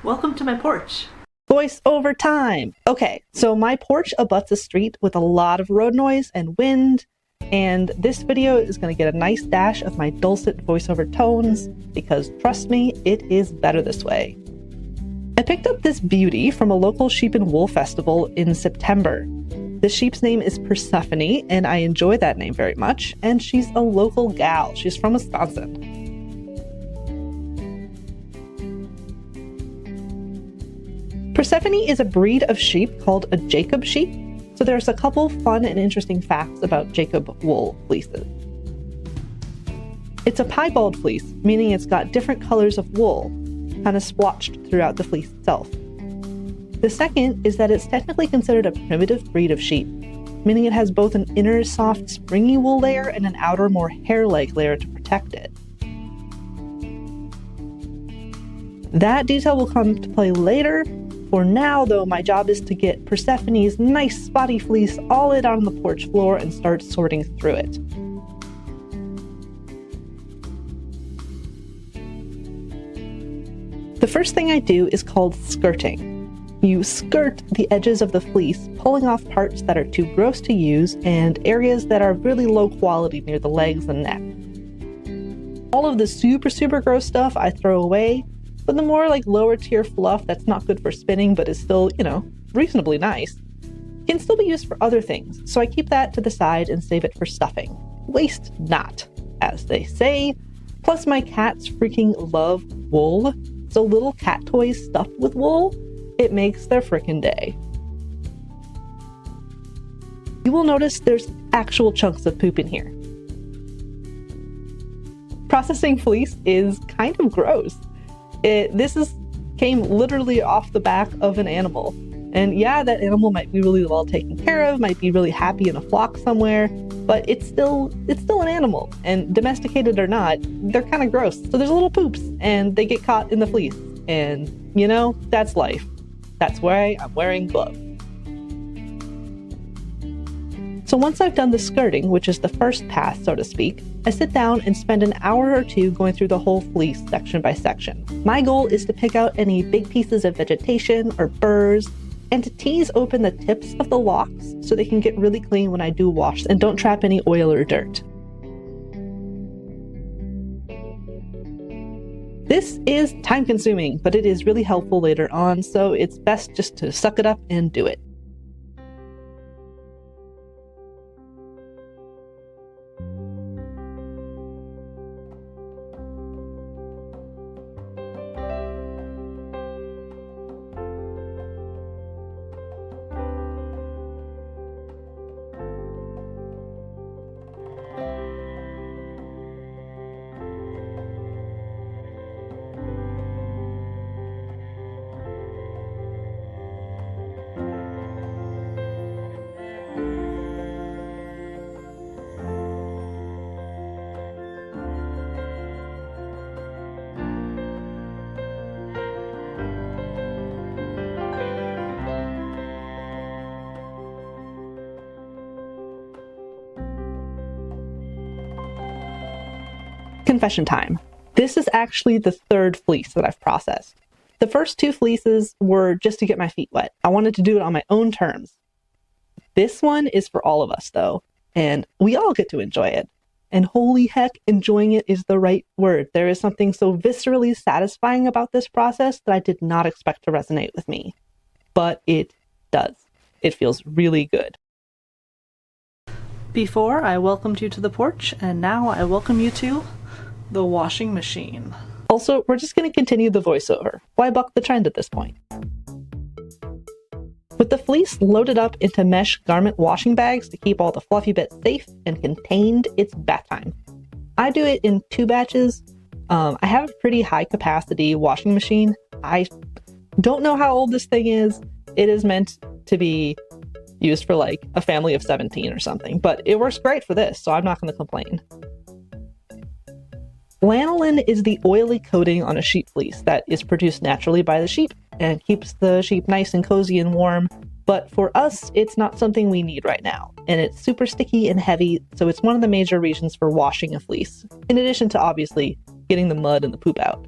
Welcome to my porch. Voice over time. Okay, so my porch abuts a street with a lot of road noise and wind, and this video is going to get a nice dash of my dulcet voiceover tones because, trust me, it is better this way. I picked up this beauty from a local sheep and wool festival in September. The sheep's name is Persephone, and I enjoy that name very much, and she's a local gal. She's from Wisconsin. Persephone is a breed of sheep called a Jacob sheep, so there's a couple fun and interesting facts about Jacob wool fleeces. It's a piebald fleece, meaning it's got different colors of wool, kind of splotched throughout the fleece itself. The second is that it's technically considered a primitive breed of sheep, meaning it has both an inner soft springy wool layer and an outer more hair-like layer to protect it. That detail will come to play later. For now, though, my job is to get Persephone's nice spotty fleece all out on the porch floor and start sorting through it. The first thing I do is called skirting. You skirt the edges of the fleece, pulling off parts that are too gross to use and areas that are really low quality near the legs and neck. All of the super gross stuff I throw away, but the more lower tier fluff that's not good for spinning but is still, reasonably nice, can still be used for other things, so I keep that to the side and save it for stuffing. Waste not, as they say. Plus my cats freaking love wool, so little cat toys stuffed with wool, it makes their frickin' day. You will notice there's actual chunks of poop in here. Processing fleece is kind of gross. Came literally off the back of an animal. And yeah, that animal might be really well taken care of, might be really happy in a flock somewhere, but it's still an animal. And domesticated or not, they're kind of gross. So there's little poops and they get caught in the fleece. And, that's life. That's why I'm wearing gloves. So once I've done the skirting, which is the first pass, so to speak, I sit down and spend an hour or two going through the whole fleece section by section. My goal is to pick out any big pieces of vegetation or burrs, and to tease open the tips of the locks so they can get really clean when I do wash and don't trap any oil or dirt. This is time-consuming, but it is really helpful later on, so it's best just to suck it up and do it. Confession time. This is actually the third fleece that I've processed. The first two fleeces were just to get my feet wet. I wanted to do it on my own terms. This one is for all of us, though, and we all get to enjoy it. And holy heck, enjoying it is the right word. There is something so viscerally satisfying about this process that I did not expect to resonate with me. But it does. It feels really good. Before, I welcomed you to the porch, and now I welcome you to the washing machine. Also, we're just going to continue the voiceover. Why buck the trend at this point? With the fleece loaded up into mesh garment washing bags to keep all the fluffy bits safe and contained, it's bath time. I do it in 2 batches. I have a pretty high capacity washing machine. I don't know how old this thing is. It is meant to be used for a family of 17 or something, but it works great for this, so I'm not going to complain. Lanolin is the oily coating on a sheep fleece that is produced naturally by the sheep and keeps the sheep nice and cozy and warm, but for us, it's not something we need right now, and it's super sticky and heavy, so it's one of the major reasons for washing a fleece, in addition to obviously getting the mud and the poop out.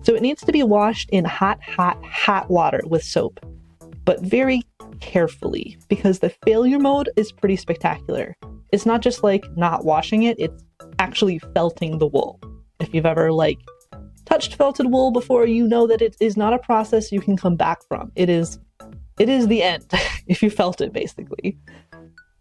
So it needs to be washed in hot, hot, hot water with soap, but very carefully because the failure mode is pretty spectacular. It's not just like not washing it, it's actually felting the wool. If you've ever like touched felted wool before, you know that it is not a process you can come back from. It is the end if you felt it, basically.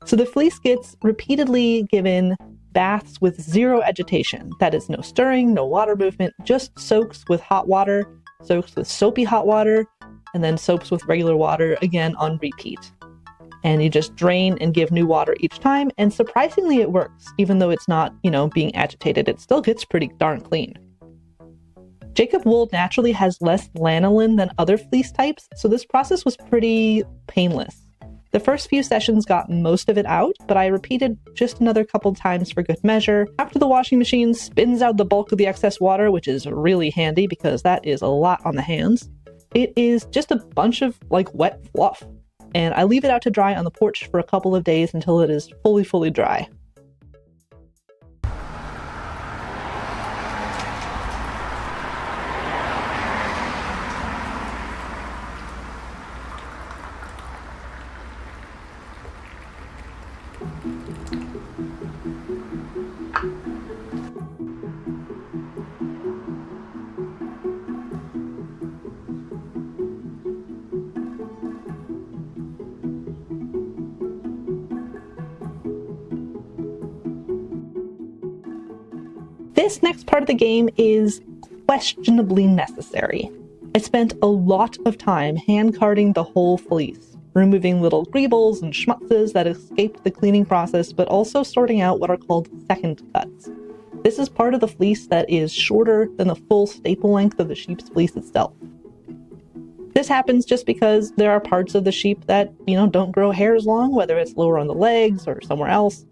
So the fleece gets repeatedly given baths with zero agitation. That is no stirring, no water movement, just soaks with hot water, soaks with soapy hot water, and then soaps with regular water again on repeat. And you just drain and give new water each time, and surprisingly it works. Even though it's not, being agitated, it still gets pretty darn clean. Jacob wool naturally has less lanolin than other fleece types, so this process was pretty painless. The first few sessions got most of it out, but I repeated just another couple times for good measure. After the washing machine spins out the bulk of the excess water, which is really handy because that is a lot on the hands, it is just a bunch of wet fluff. And I leave it out to dry on the porch for a couple of days until it is fully dry. This next part of the game is questionably necessary. I spent a lot of time hand carding the whole fleece, removing little greebles and schmutzes that escaped the cleaning process, but also sorting out what are called second cuts. This is part of the fleece that is shorter than the full staple length of the sheep's fleece itself. This happens just because there are parts of the sheep that, don't grow hairs long, whether it's lower on the legs or somewhere else,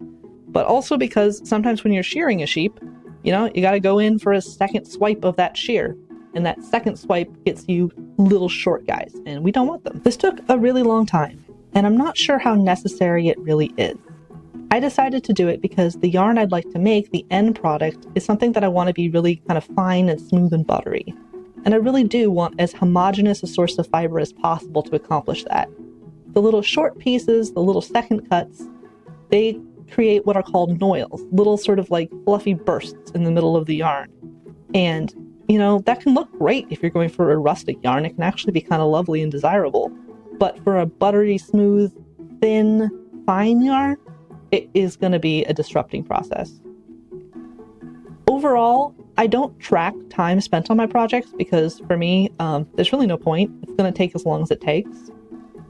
but also because sometimes when you're shearing a sheep, you gotta go in for a second swipe of that shear, and that second swipe gets you little short guys, and we don't want them. This took a really long time, and I'm not sure how necessary it really is. I decided to do it because the yarn I'd like to make, the end product, is something that I want to be really kind of fine and smooth and buttery. And I really do want as homogeneous a source of fiber as possible to accomplish that. The little short pieces, the little second cuts, they create what are called noils, little sort of fluffy bursts in the middle of the yarn. And, that can look great if you're going for a rustic yarn. It can actually be kind of lovely and desirable. But for a buttery, smooth, thin, fine yarn, it is going to be a disrupting process. Overall, I don't track time spent on my projects because for me, there's really no point. It's going to take as long as it takes.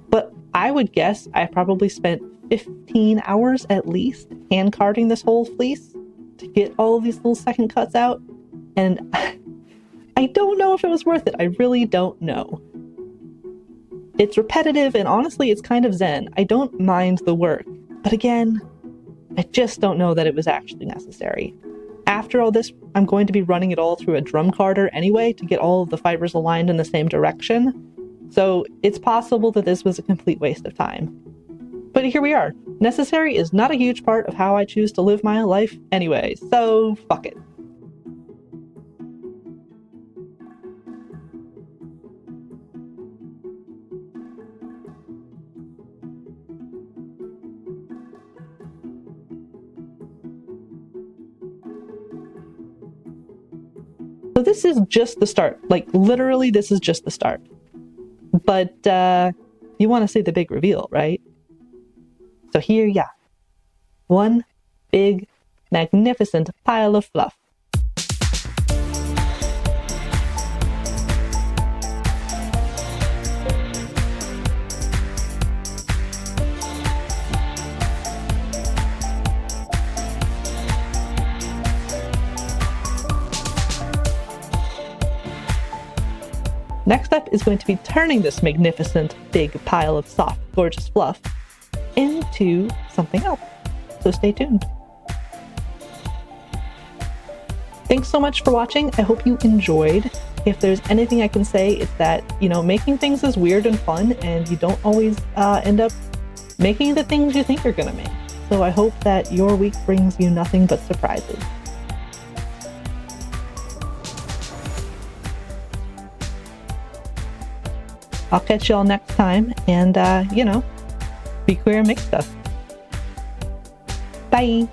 But I would guess I probably spent 15 hours at least hand carding this whole fleece to get all of these little second cuts out. And I don't know if it was worth it. I really don't know. It's repetitive and honestly, it's kind of zen. I don't mind the work. But again, I just don't know that it was actually necessary. After all this, I'm going to be running it all through a drum carder anyway to get all of the fibers aligned in the same direction. So it's possible that this was a complete waste of time. But here we are. Necessary is not a huge part of how I choose to live my life anyway, so fuck it. So this is just the start. Literally, this is just the start. But you want to see the big reveal, right? So here, yeah. One big, magnificent pile of fluff. Next up is going to be turning this magnificent big pile of soft, gorgeous fluff into something else. So stay tuned. Thanks so much for watching. I hope you enjoyed. If there's anything I can say, it's that, making things is weird and fun, and you don't always end up making the things you think you're gonna make. So I hope that your week brings you nothing but surprises. I'll catch y'all next time, and, be queer and make stuff. Bye!